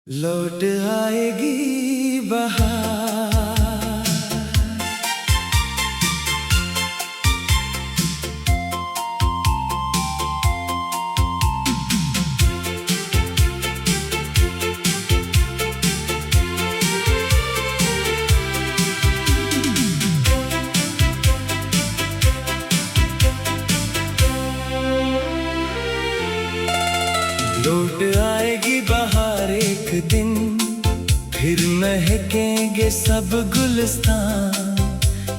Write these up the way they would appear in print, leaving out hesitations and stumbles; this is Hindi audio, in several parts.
लौट आएगी बहार। लौट आएगी बहार एक दिन, फिर महकेंगे सब गुलिस्तान।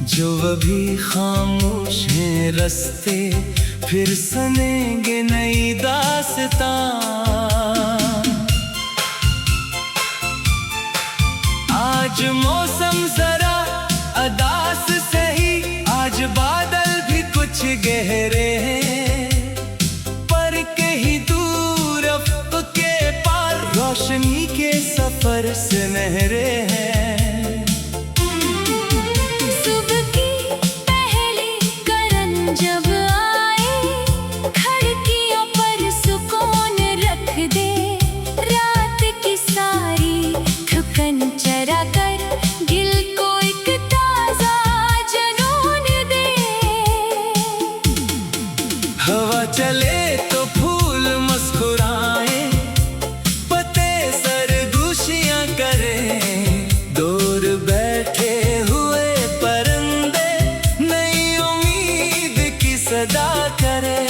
जो अभी खामोश हैं रास्ते, फिर सुनेंगे नई दास्तां। आज मौसम जरा अदास सही, आज बादल भी कुछ गहरे हैं, पर कहीं दूर अफ़क़ के पार रोशनी के सफर से नहरे हैं। सुबह की पहली किरण जब आए, खिड़कियों पर सुकून रख दे। रात की सारी थकन चरा कर दिल को एक ताजा जुनून दे। हवा चले तो फूल मुस्कुराए, पत्ते सरगोशियां करें। दूर बैठे हुए परिंदे नई उम्मीद की सदा करें।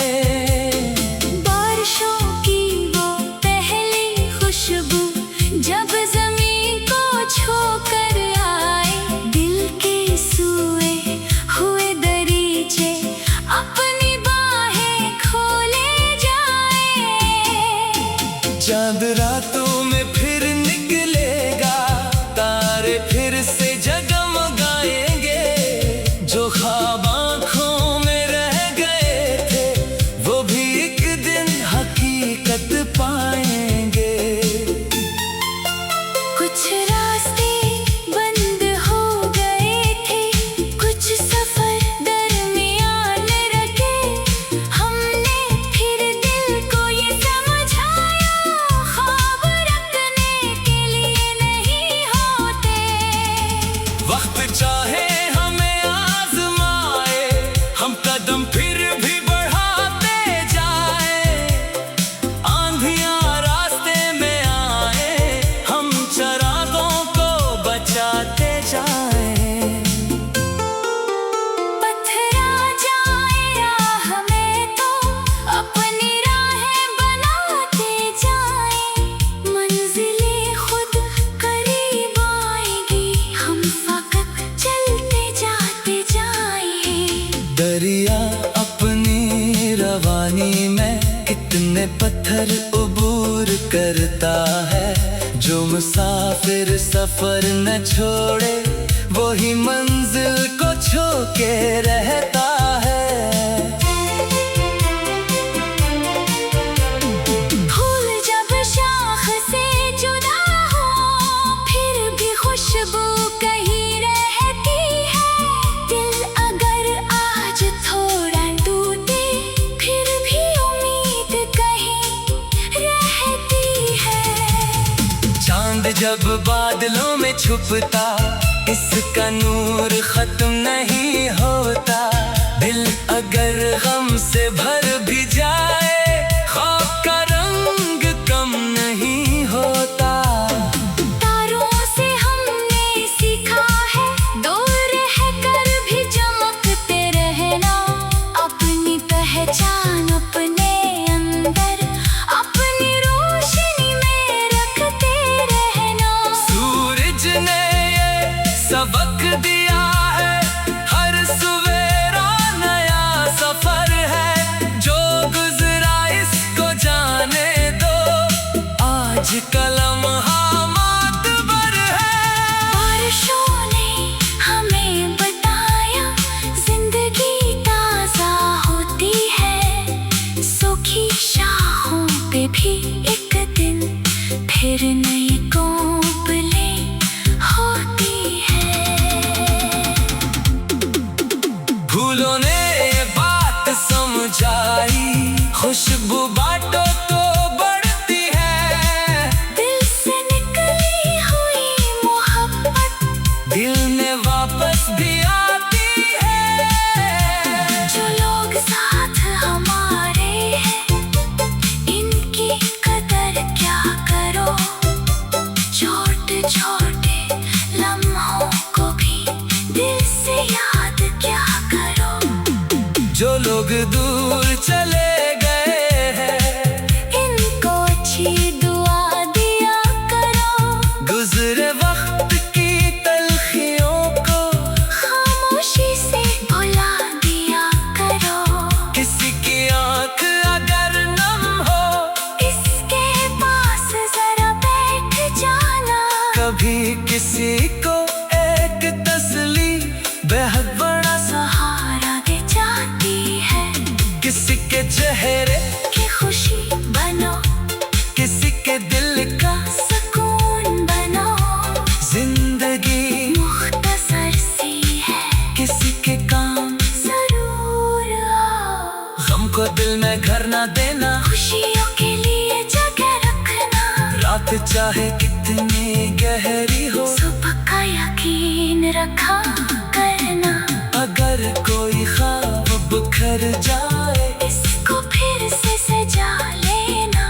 बारिशों की वो पहली खुशबू जब ज़मीन को छू कर आए, दिल के सूए हुए दरीचे अपनी बाहें खोले जाए। चांद रातों में फिर निकलेगा, तारे फिर से जगमगाएंगे। जो ख्वाब आँखों में रह गए थे, वो भी एक दिन हकीकत पाएंगे। कुछ रास्ते बंद हो गए थे, कुछ सफर दरमियान रखे। हमने फिर दिल को ये समझाया, ख्वाब रखने के लिए नहीं होते। वक्त चाहे हमें आजमाए, हम कदम फिर भी बढ़ाते जाए। आंधियां रास्ते में आए, हम चरागों को बचाते जाए। पत्थरा जाए राह में तो अपनी राहें बनाते जाए। मंजिलें खुद करीब आएगी, हम फकत चलते जाते जाए। दरिया अपनी रवानी में कितने पत्थर उबूर करता है। जो मुसाफिर सफर न छोड़े, वो ही मंजिल को छू के रहता है। फूल जब शाख से जुदा हो, फिर भी खुशबू कहीं रहती है। दिल अगर आज थोड़ा टूटे, फिर भी उम्मीद कहीं रहती है। चांद जब बादलों में छुपता, इसका नूर खत्म नहीं होता। दिल अगर गम से भर भी जाए, ख्वाब का रंग कम नहीं होता। तारों से हमने सीखा है, दूर रहकर भी चमकते रहना। अपनी पहचान अपने अंदर, अपनी रोशनी में रखते रहना। सूरज ने ये सबक दिया है, हर सवेरा नया सफर है। जो गुजरा इसको जाने दो, आज का लम्हा मातबर है। बारिशों ने हमें बताया, जिंदगी ताजा होती है। सूखी शाखों पे भी एक दिन फिर नई कोपलें होती है। फूलों ने ये बात समझाई, खुशबू बांटो तो बढ़ती है। दिल से निकल भी किसी को एक तसली बेहद बड़ा सहारा दे जाती है। किसी के चेहरे कि खुशी बनो, किसी के दिल का सुकून बनो। जिंदगी मुख्तसर सी है, किसी के काम जरूर आओ। गम को दिल में घर ना देना, खुशियों के लिए जगह रखना। रात चाहे कितनी गहरी हो, सुबह का यकीन रखा करना। अगर कोई ख्वाब बिखर जाए, इसको फिर से सजा लेना।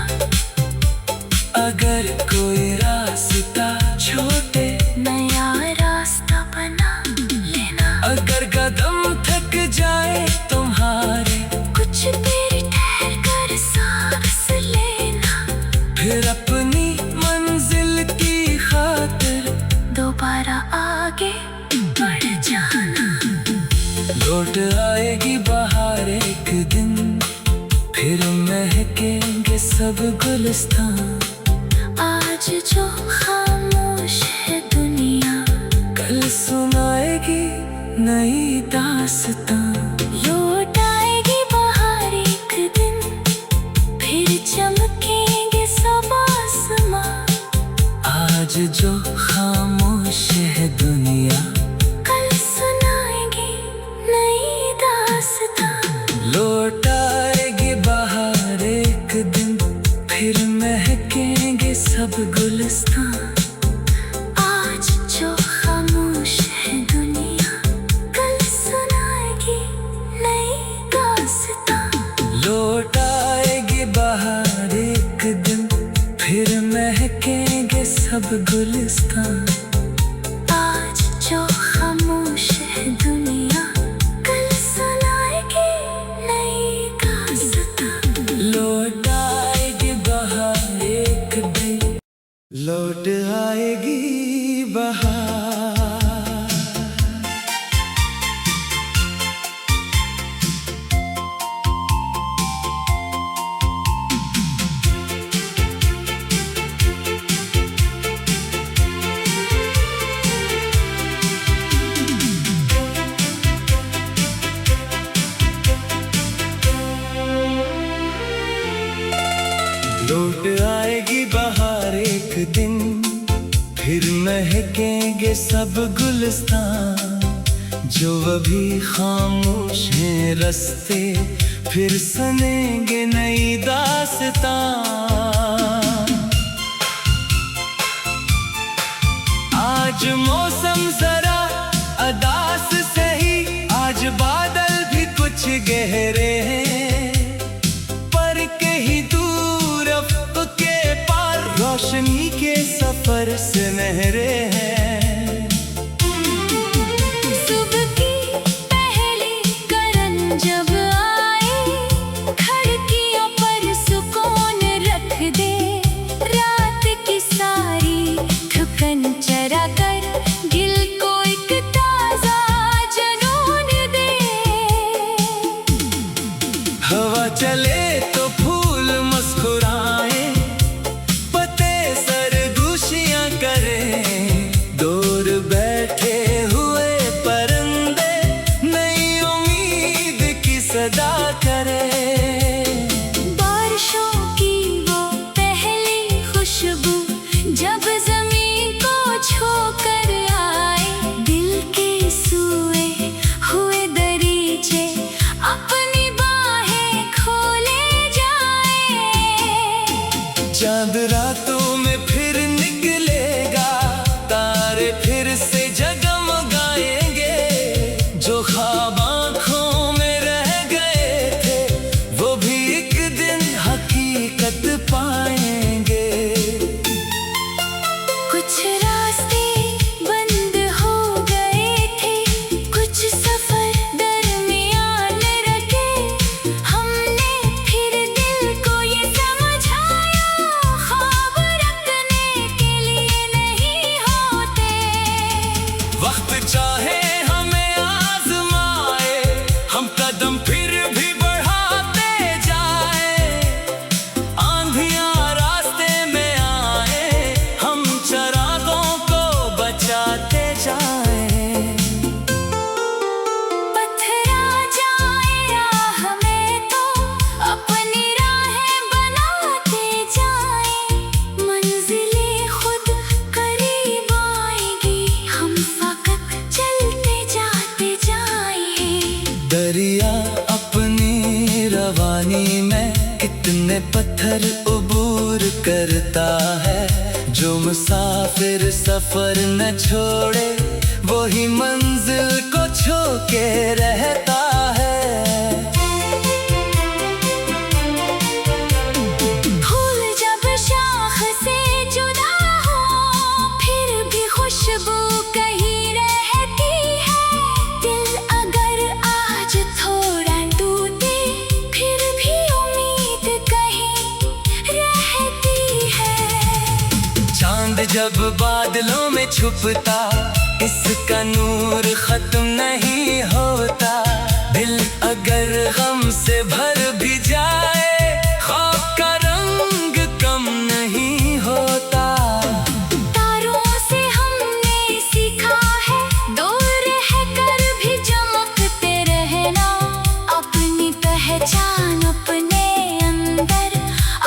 अगर कोई रास्ता छोटे, नया रास्ता बना लेना। अगर कदम थक जाए तुम्हारे, कुछ देर ठहर कर सांस लेना। फिर अपनी मंजिल की खातिर दोबारा आगे बढ़ जाना। लौट आएगी बाहर एक दिन, फिर महकेंगे सब गुलिस्तान। आज जो खामोश है दुनिया, कल सुनाएगी नई दास्तां। लौट आएगी बाहर एक दिन, फिर चमकेंगे सब आसमां। आज जो खामोश है दुनिया, कल सुनाएगी नई दास्तां। लौट आएगी बाहर एक दिन, फिर महकेंगे सब गुलिस्तां। आज जो खामोश है दुनिया, कल सुनाएगी नई दास्तां। लौट आएगी बाहर एक दिन, फिर महकेंगे सब गुलिस्तां। आज जो खामोश है दुनिया, कल सुनाएगी नई दास्तां। लौट आएगी बाहर एक दिन, लौट आएगी बाहर। लौट आएगी बाहर एक दिन, फिर महकेंगे सब गुलिस्तां। जो अभी खामोश हैं रास्ते, फिर सुनेंगे नई दास्तां। आज मौसम जरा अदास सही, आज बादल भी कुछ गहरे हैं, पर कहीं दूर अफ़क़ के पार रोशनी के सफर से नहरे हैं। सुबह की पहली किरण जब आए, खिड़कियों पर सुकून रख दे। रात की सारी थकन चरा कर, दिल को एक ताजा जुनून दे। हवा चले तो फूल मुस्कुराए, पत्ते सरगोशियां करें। दूर बैठे हुए परिंदे नई उम्मीद की सदा करें। बारिशों की वो पहली खुशबू जब ज़मीन को छू कर आए, दिल के सूए हुए दरीचे अपनी बाहें खोले जाए। चांद रातों में फिर निकलेगा, तारे फिर से जगमगाएंगे। जो ख्वाब आँखों में रह गए थे, वो भी एक दिन हकीकत पाएंगे। में पत्थर उबूर करता है। जो मुसाफिर सफर न छोड़े, वो ही मंजिल को छू के रहता है। फूल जब शाख से जुदा हो, फिर भी खुशबू कहीं रहती है। दिल अगर आज थोड़ा टूटे, फिर भी उम्मीद कहीं रहती है। चांद जब बादलों में छुपता, इसका नूर खत्म नहीं होता। दिल अगर गम से भर भी जाए, ख्वाब का रंग कम नहीं होता। तारों से हमने सीखा है, दूर रहकर भी चमकते रहना। अपनी पहचान अपने अंदर,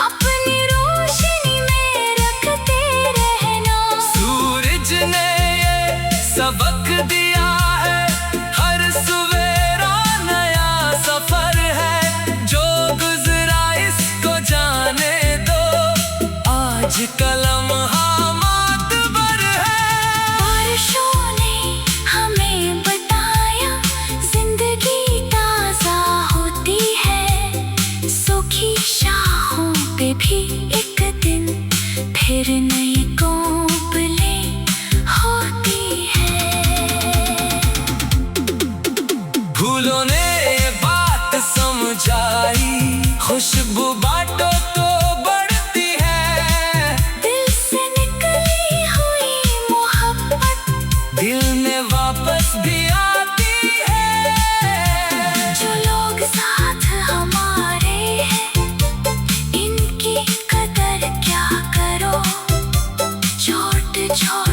अपनी रोशनी में रखते रहना। सूरज ने ये सबक दिया है, हर सवेरा नया सफर है। जो गुजरा इसको जाने दो, आज का लम्हा मातबर है। बारिशों ने हमें बताया, जिंदगी ताजा होती है। सूखी शाखों पे भी एक दिन फिर नई कोपलें होती है। फूलों ने ये बात समझाई, खुशबू बांटो तो बढ़ती है। दिल से निकली हुई मोहब्बत दिल में वापस भी आती है। जो लोग साथ हमारे हैं, इनकी कदर क्या करो। छोट छोट